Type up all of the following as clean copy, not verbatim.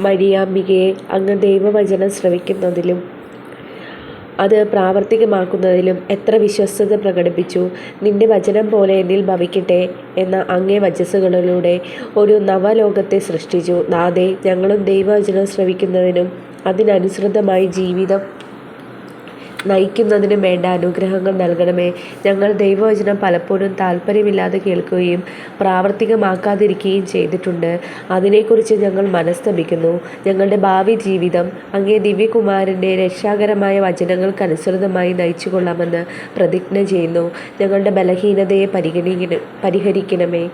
മരിയാമ്പികയെ, അങ്ങ് ദൈവവചനം ശ്രവിക്കുന്നതിലും അത് പ്രാവർത്തികമാക്കുന്നതിലും എത്ര വിശ്വസ്തത പ്രകടിപ്പിച്ചു. നിന്റെ വചനം പോലെ എന്നിൽ ഭവിക്കട്ടെ എന്ന അങ്ങേ വചസ്സുകളിലൂടെ ഒരു നവലോകത്തെ സൃഷ്ടിച്ചു. നാഥേ, ഞങ്ങളും ദൈവവചനം ശ്രവിക്കുന്നതിനും അതിനനുസൃതമായി ജീവിതം നയിക്കുന്നതിനും വേണ്ട അനുഗ്രഹങ്ങൾ നൽകണമേ. ഞങ്ങൾ ദൈവവചനം പലപ്പോഴും താല്പര്യമില്ലാതെ കേൾക്കുകയും പ്രാവർത്തികമാക്കാതിരിക്കുകയും ചെയ്തിട്ടുണ്ട്. അതിനെക്കുറിച്ച് ഞങ്ങൾ മനസ്തപിക്കുന്നു. ഞങ്ങളുടെ ഭാവി ജീവിതം അങ്ങേ ദിവ്യകുമാരൻ്റെ രക്ഷാകരമായ വചനങ്ങൾക്കനുസൃതമായി നയിച്ചുകൊള്ളാമെന്ന് പ്രതിജ്ഞ ചെയ്യുന്നു. ഞങ്ങളുടെ ബലഹീനതയെ പരിഹരിക്കണമേ.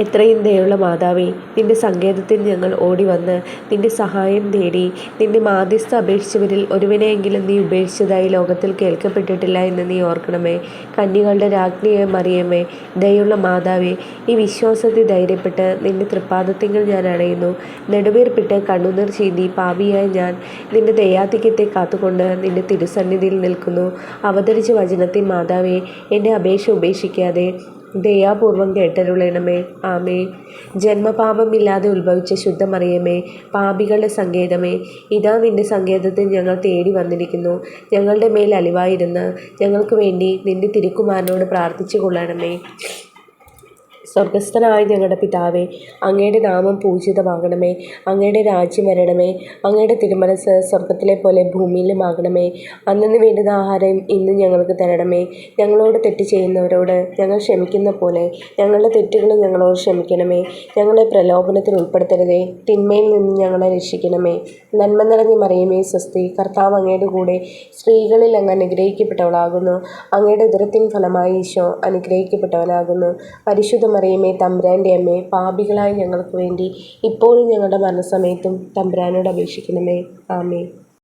എത്രയും ദയുള്ള മാതാവേ, നിന്റെ സങ്കേതത്തിൽ ഞങ്ങൾ ഓടിവന്ന് നിന്റെ സഹായം തേടി. നിന്റെ മാധ്യസ്ഥ അപേക്ഷിച്ചവരിൽ ഒരുവനെയെങ്കിലും നീ ഉപേക്ഷിച്ചതായി ലോകത്തിൽ കേൾക്കപ്പെട്ടിട്ടില്ല എന്ന് നീ ഓർക്കണമേ. കന്യകളുടെ രാജ്ഞിയായ മറിയമേ, ദയുള്ള മാതാവേ, ഈ വിശ്വാസത്തിൽ ധൈര്യപ്പെട്ട് നിന്റെ തൃപ്പാദത്തിങ്കൽ ഞാൻ അണയുന്നു. നെടുവീർപ്പിട്ട് കണ്ണുനീർ ചീന്തി പാപിയായ ഞാൻ നിന്റെ ദയാധിക്യത്തെ കാത്തുകൊണ്ട് നിന്റെ തിരുസന്നിധിയിൽ നിൽക്കുന്നു. അവതരിച്ച വചനത്തിൽ മാതാവേ, എൻ്റെ അപേക്ഷ ഉപേക്ഷിക്കാതെ ദയാപൂർവം കേട്ടരുളണമേ. ആമേ. ജന്മപാപമില്ലാതെ ഉത്ഭവിച്ച ശുദ്ധമറിയമേ, പാപികളുടെ സങ്കേതമേ, ഇതാ നിന്റെ സങ്കേതത്തിൽ ഞങ്ങൾ തേടി വന്നിരിക്കുന്നു. ഞങ്ങളുടെ മേൽ അലിവായിരുന്ന് ഞങ്ങൾക്ക് വേണ്ടി നിന്റെ തിരുക്കുമാരനോട് പ്രാർത്ഥിച്ചു കൊള്ളണമേ. സ്വർഗസ്ഥനായ ഞങ്ങളുടെ പിതാവേ, അങ്ങയുടെ നാമം പൂജിതമാകണമേ. അങ്ങയുടെ രാജ്യം വരണമേ. അങ്ങയുടെ തിരുമനസ്സ് സ്വർഗത്തിലെ പോലെ ഭൂമിയിലുമാകണമേ. അന്നന്ന് വേണ്ടുന്ന ആഹാരം ഇന്ന് ഞങ്ങൾക്ക് തരണമേ. ഞങ്ങളോട് തെറ്റ് ചെയ്യുന്നവരോട് ഞങ്ങൾ ക്ഷമിക്കുന്ന പോലെ ഞങ്ങളുടെ തെറ്റുകളും ഞങ്ങളോട് ക്ഷമിക്കണമേ. ഞങ്ങളെ പ്രലോഭനത്തിൽ ഉൾപ്പെടുത്തരുതേ, തിന്മയിൽ നിന്ന് ഞങ്ങളെ രക്ഷിക്കണമേ. നന്മ നിറഞ്ഞ മറിയമേ, സ്വസ്തി. കർത്താവ് അങ്ങയുടെ കൂടെ സ്ത്രീകളിൽ അങ്ങ് അനുഗ്രഹിക്കപ്പെട്ടവളാകുന്നു. അങ്ങയുടെ ഉദരത്തിൻ ഫലമായി ഈശോ അനുഗ്രഹിക്കപ്പെട്ടവനാകുന്നു. പരിശുദ്ധ മറിയമേ, തമ്പുരാൻ്റെ അമ്മേ, പാപികളായ ഞങ്ങൾക്ക് വേണ്ടി ഇപ്പോഴും ഞങ്ങളുടെ മരണസമയത്തും തമ്പുരാനോട് അപേക്ഷിക്കണമേ. ആമേൻ.